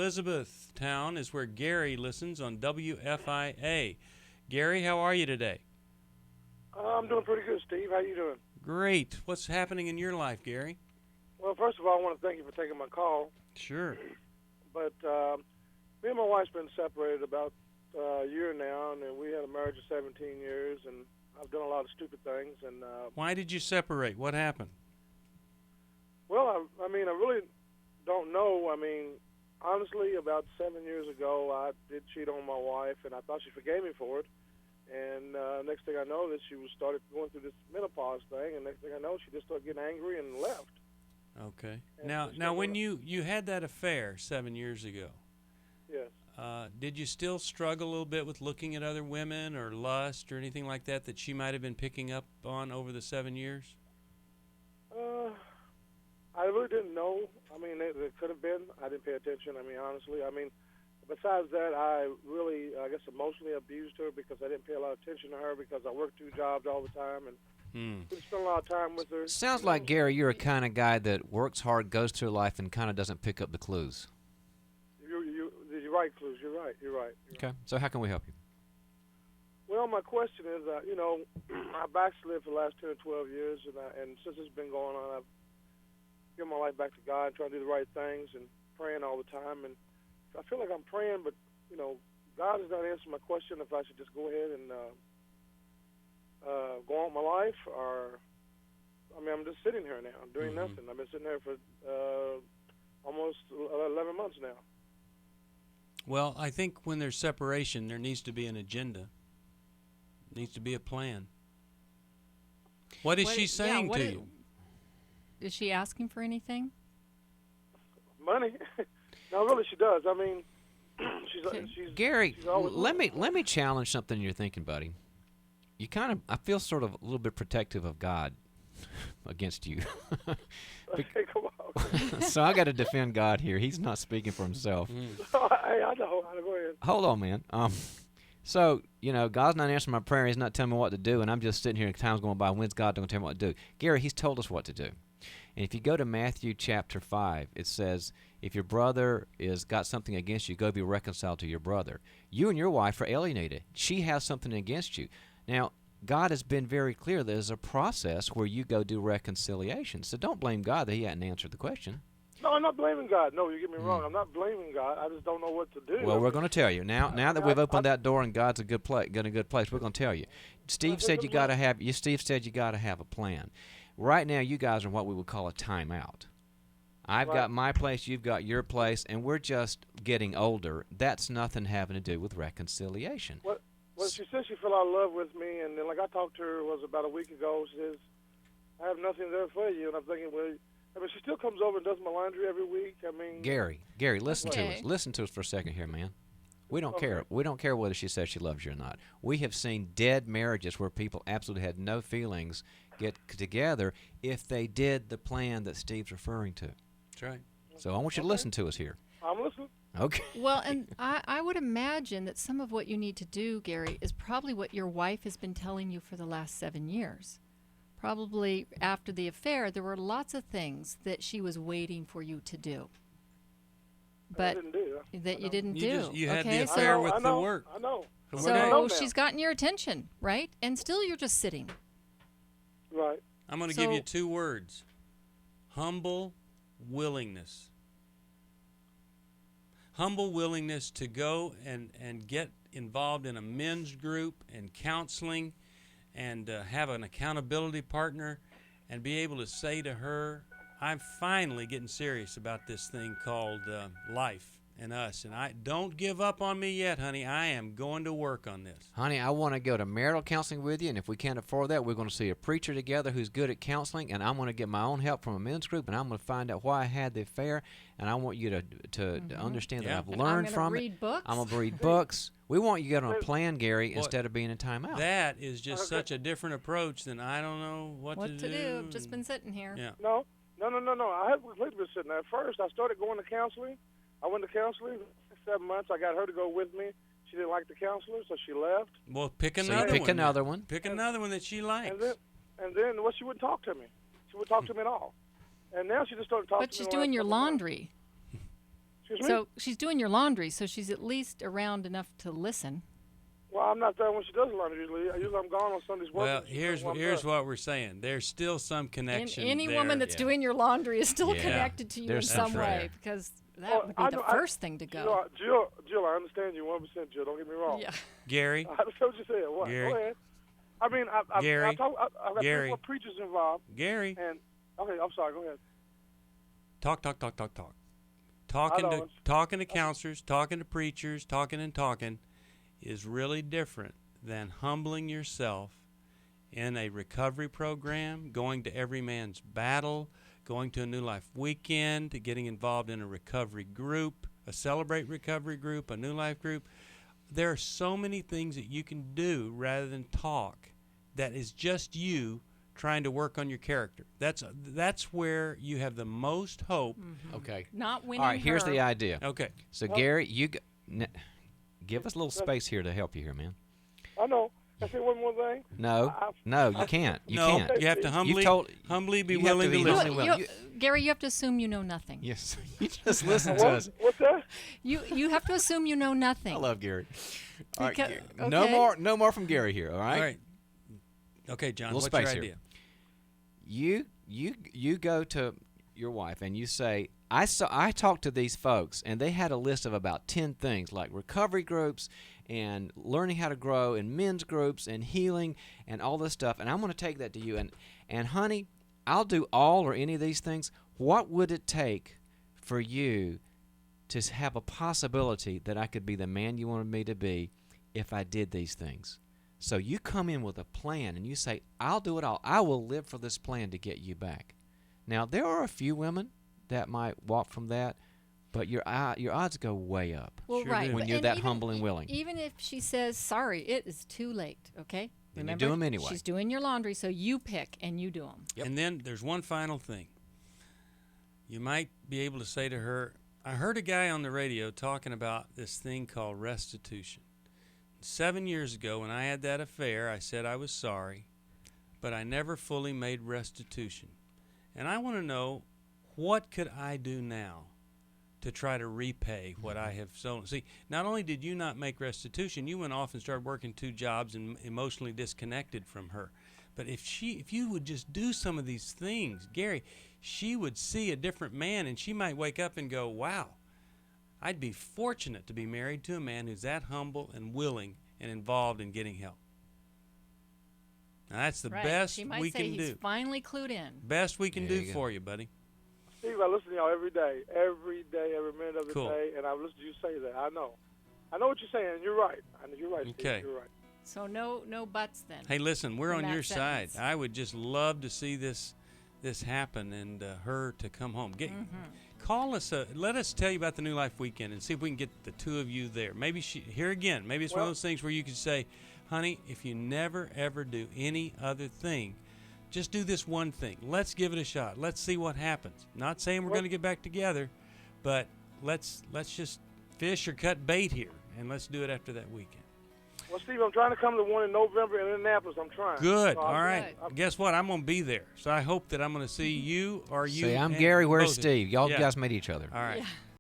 Elizabethtown is where Gary listens on WFIA. Gary, how are you today? I'm doing pretty good, Steve. How you doing? Great. What's happening in your life, Gary? Well, first of all, I want to thank you for taking my call. Sure. But me and my wife's been separated about a year now, and we had a marriage of 17 years, and I've done a lot of stupid things. And Why did you separate? What happened? well, I mean, I really don't know. I mean, honestly, about 7 years ago, I did cheat on my wife, and I thought she forgave me for it. And next thing I know, that she started going through this menopause thing, and next thing I know, she just started getting angry and left. Okay. And Now, when you had that affair 7 years ago, Yes. did you still struggle a little bit with looking at other women or lust or anything like that she might have been picking up on over the 7 years? I really didn't know. I mean, it could have been. I didn't pay attention. I mean, honestly. I mean, besides that, I really, I guess, emotionally abused her because I didn't pay a lot of attention to her because I worked 2 jobs all the time and didn't spend a lot of time with her. Sounds like, Gary, you're a kind of guy that works hard, goes through life, and kind of doesn't pick up the clues. You're right, Clues. You're right. You're right. Okay. So how can we help you? Well, my question is, I backslid for the last 10 or 12 years, and since it's been going on, I've given my life back to God and trying to do the right things and praying all the time. And I feel like I'm praying, but, God has not answered my question if I should just go ahead and go on with my life, or, I'm just sitting here now doing nothing. I've been sitting here for almost 11 months now. Well, I think when there's separation, there needs to be an agenda. Needs to be a plan. What is she saying to you? Is she asking for anything? Money? No, really, she does. I mean, she's Gary, she's always let me challenge something you're thinking, buddy. You kind of, I feel sort of a little bit protective of God against you. Hey, come on. So I got to defend God here. He's not speaking for himself. Hey, I know. Go ahead. Hold on, man. So, God's not answering my prayer. He's not telling me what to do, and I'm just sitting here and time's going by. When's God going to tell me what to do? Gary, he's told us what to do. And if you go to Matthew chapter 5, it says, if your brother is got something against you, go be reconciled to your brother. You and your wife are alienated. She has something against you. Now, God has been very clear there's a process where you go do reconciliation. So don't blame God that he hadn't answered the question. No, I'm not blaming God. No, you get me wrong. I'm not blaming God. I just don't know what to do. Well, we're going to tell you now. Now that we've opened that door and God's a good place, we're going to tell you. Steve said you got to have. Steve said you got to have a plan. Right now, you guys are what we would call a timeout. I've got my place, you've got your place, and we're just getting older. That's nothing having to do with reconciliation. Well, she said she fell out of love with me, and then I talked to her about a week ago. She says, I have nothing there for you. And I'm thinking, well, she still comes over and does my laundry every week. Gary, listen to us. Listen to us for a second here, man. We don't care. We don't care whether she says she loves you or not. We have seen dead marriages where people absolutely had no feelings get together if they did the plan that Steve's referring to. That's right. So I want you to listen to us here. I'm listening. Okay. Well, and I would imagine that some of what you need to do, Gary, is probably what your wife has been telling you for the last 7 years. Probably after the affair, there were lots of things that she was waiting for you to do. But I didn't do. that you didn't do. You had okay, the affair so, with the work. I know. So she's gotten your attention, right? And still you're just sitting. Right. I'm going to give you 2 words. Humble willingness. Humble willingness to go and get involved in a men's group and counseling and have an accountability partner and be able to say to her, I'm finally getting serious about this thing called life and us. And I don't give up on me yet, honey. I am going to work on this. Honey, I want to go to marital counseling with you, and if we can't afford that, we're going to see a preacher together who's good at counseling, and I'm going to get my own help from a men's group, and I'm going to find out why I had the affair, and I want you to understand that I've learned from it. I'm going to read books. We want you to get on a plan, Gary, instead of being in timeout. That is just such a different approach than I don't know what to do. I've just been sitting here. Yeah. No. I haven't completely been sitting there. At first, I started going to counseling. I went to counseling 7 months. I got her to go with me. She didn't like the counselor, so she left. Well, pick another one. Pick another one. Pick another one that she likes. And then she wouldn't talk to me. She wouldn't talk to me at all. And now she just started talking to me. But she's doing your laundry. She Excuse me? So she's doing your laundry, so she's at least around enough to listen. Well, I'm not there when she does laundry usually. Usually I'm gone on Sundays working. Well, here's what we're saying. There's still some connection Any there. woman that's doing your laundry is still Yeah. connected to you in There's some something way, there. because that Well, would be I the know- first thing to go. Jill, I understand you 100%, Jill. Don't get me wrong. Yeah. Gary, I understand what you said. What? Gary. Go ahead. I mean, I've Gary. got Gary. 3 more preachers involved. Gary, And, okay, I'm sorry. Go ahead. talk. know. Talking to counselors, talking to preachers, talking is really different than humbling yourself in a recovery program, going to Every Man's Battle, going to a New Life weekend, to getting involved in a recovery group, a Celebrate recovery group, a New Life group. There are so many things that you can do rather than talk that is just you trying to work on your character. That's where you have the most hope. Okay. Not winning All right, here's her. the idea. Okay. So, Gary, give us a little space here to help you here, man. I know. Can I say one more thing? No, you can't. You no, can't. you have to humbly be you have to willing to be listen. willing. You- Gary, you have to assume you know nothing. Yes, you just listen to us. What's that? You have to assume you know nothing. I love Gary. All right, Because- Gary. No okay. no more from Gary here. All right. All right. Okay, John, Little what's your space here. idea? You go to your wife and you say, I talked to these folks and they had a list of about 10 things like recovery groups and learning how to grow and men's groups and healing and all this stuff, and I'm going to take that to you, and honey, I'll do all or any of these things. What would it take for you to have a possibility that I could be the man you wanted me to be if I did these things? So you come in with a plan and you say, I'll do it all. I will live for this plan to get you back. Now, there are a few women that might walk from that, but your odds go way up. Well, Sure right. do. When but- you're and that even- humble and willing. Even if she says, sorry, it is too late, okay? Then you Remember, do 'em anyway. She's doing your laundry, so you pick and you do them. Yep. And then there's one final thing. You might be able to say to her, I heard a guy on the radio talking about this thing called restitution. 7 years ago, when I had that affair, I said I was sorry, but I never fully made restitution. And I want to know, what could I do now to try to repay what I have stolen? See, not only did you not make restitution, you went off and started working 2 jobs and emotionally disconnected from her. But if you would just do some of these things, Gary, she would see a different man, and she might wake up and go, wow, I'd be fortunate to be married to a man who's that humble and willing and involved in getting help. Now, that's the Right. best She might we say can he's do. finally clued in. Best we can There do you go. for you, buddy. Steve, I listen to y'all every day, every minute of the Cool. day, and I listen to you say that. I know what you're saying, and you're right. I know you're right, Steve. Okay. You're right. So no buts then. Hey, listen, we're In on that your sentence. side. I would just love to see this happen and her to come home. Call us. Let us tell you about the New Life Weekend and see if we can get the 2 of you there. Maybe here again. Maybe it's one of those things where you can say, honey, if you never ever do any other thing, just do this one thing. Let's give it a shot. Let's see what happens. Not saying we're going to get back together, but let's just fish or cut bait here, and let's do it after that weekend. Well, Steve, I'm trying to come to one in November in Indianapolis. I'm trying. Good. So All I'm- right. Guess what? I'm going to be there. So I hope that I'm going to see you or you. See, I'm and Gary. Where's both of you. Steve? Y'all Yeah. guys meet each other. All right. Yeah.